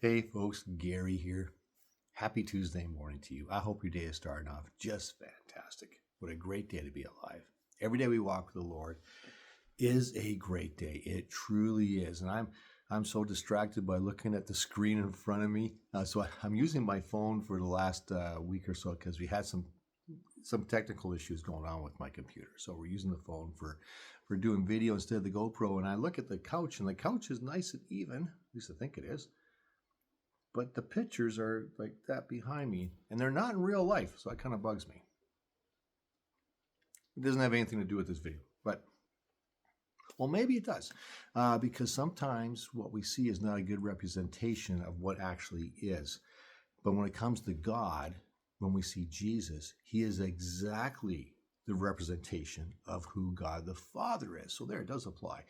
Hey folks, Gary here. Happy Tuesday morning to you. I hope your day is starting off just fantastic. What a great day to be alive. Every day we walk with the Lord is a great day. It truly is. And I'm so distracted by looking at the screen in front of me. So I'm using my phone for the last week or so because we had some technical issues going on with my computer. So we're using the phone for doing video instead of the GoPro. And I look at the couch, and the couch is nice and even. At least I think it is. But the pictures are like that behind me, and they're not in real life, so that kind of bugs me. It doesn't have anything to do with this video, but, well, maybe it does, because sometimes what we see is not a good representation of what actually is. But when it comes to God, when we see Jesus, he is exactly the representation of who God the Father is. So there, it does apply.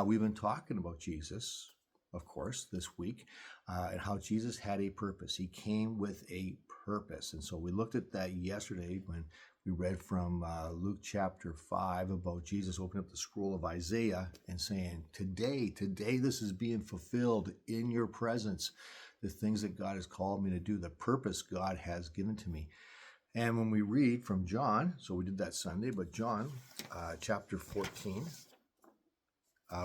We've been talking about Jesus, of course, this week, and how Jesus had a purpose. He came with a purpose. And so we looked at that yesterday when we read from Luke chapter 5 about Jesus opening up the scroll of Isaiah and saying, today, this is being fulfilled in your presence. The things that God has called me to do, the purpose God has given to me. And when we read from John, so we did that Sunday, but John chapter 14,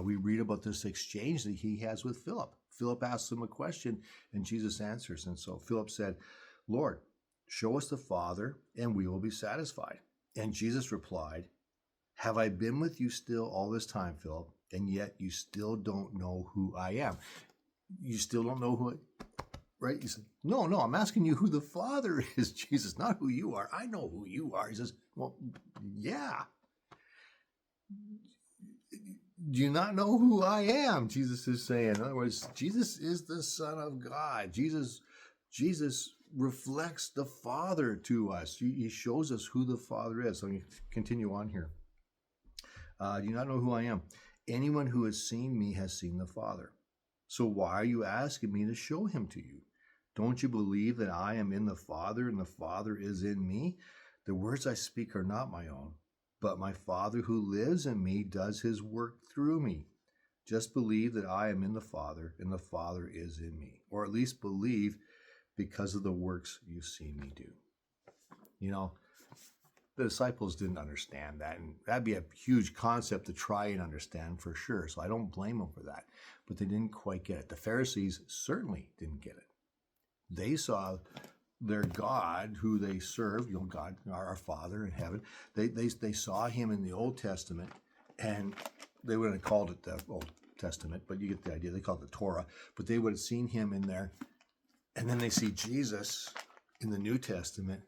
we read about this exchange that he has with Philip. Philip asks him a question, and Jesus answers. And so Philip said, Lord, show us the Father, and we will be satisfied. And Jesus replied, have I been with you still all this time, Philip, and yet you still don't know who I am? You still don't know who right? He said, no, I'm asking you who the Father is, Jesus, not who you are. I know who you are. He says, well, yeah. Do you not know who I am? Jesus is saying. In other words, Jesus is the Son of God. Jesus reflects the Father to us. He shows us who the Father is. So let me continue on here. Do you not know who I am? Anyone who has seen me has seen the Father. So why are you asking me to show him to you? Don't you believe that I am in the Father and the Father is in me? The words I speak are not my own, but my Father who lives in me does his work through me. Just believe that I am in the Father and the Father is in me, or at least believe because of the works you see me do. You know, the disciples didn't understand that, and that'd be a huge concept to try and understand for sure. So I don't blame them for that, but they didn't quite get it. The Pharisees certainly didn't get it. They saw their God, who they served, God, our Father in heaven. They saw him in the Old Testament, and they wouldn't have called it the Old Testament, but you get the idea. They called it the Torah, but they would have seen him in there. And then they see Jesus in the New Testament,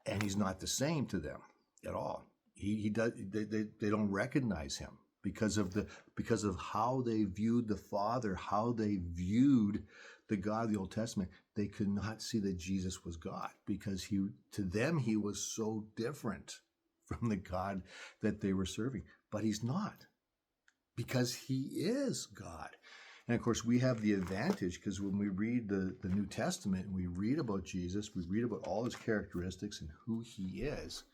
and he's not the same to them at all. He does. They don't recognize him because of how they viewed the Father, how they viewed the God of the Old Testament. They could not see that Jesus was God because to them he was so different from the God that they were serving. But he's not, because he is God. And of course, we have the advantage because when we read the New Testament and we read about Jesus, we read about all his characteristics and who he is.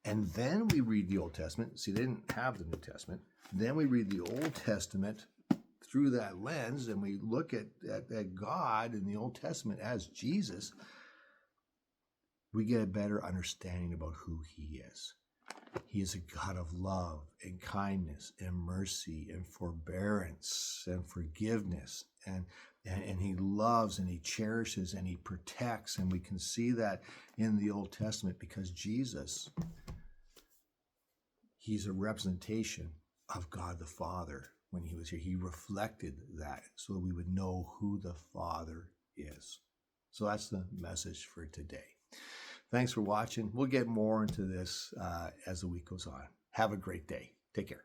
And then we read the Old Testament. See, they didn't have the New Testament. Then we read the Old Testament through that lens, and we look at God in the Old Testament as Jesus. We get a better understanding about who he is. He is a God of love and kindness and mercy and forbearance and forgiveness. And he loves and he cherishes and he protects. And we can see that in the Old Testament because Jesus, he's a representation of God the Father. When he was here, he reflected that so that we would know who the Father is. So that's the message for today. Thanks for watching. We'll get more into this as the week goes on. Have a great day. Take care.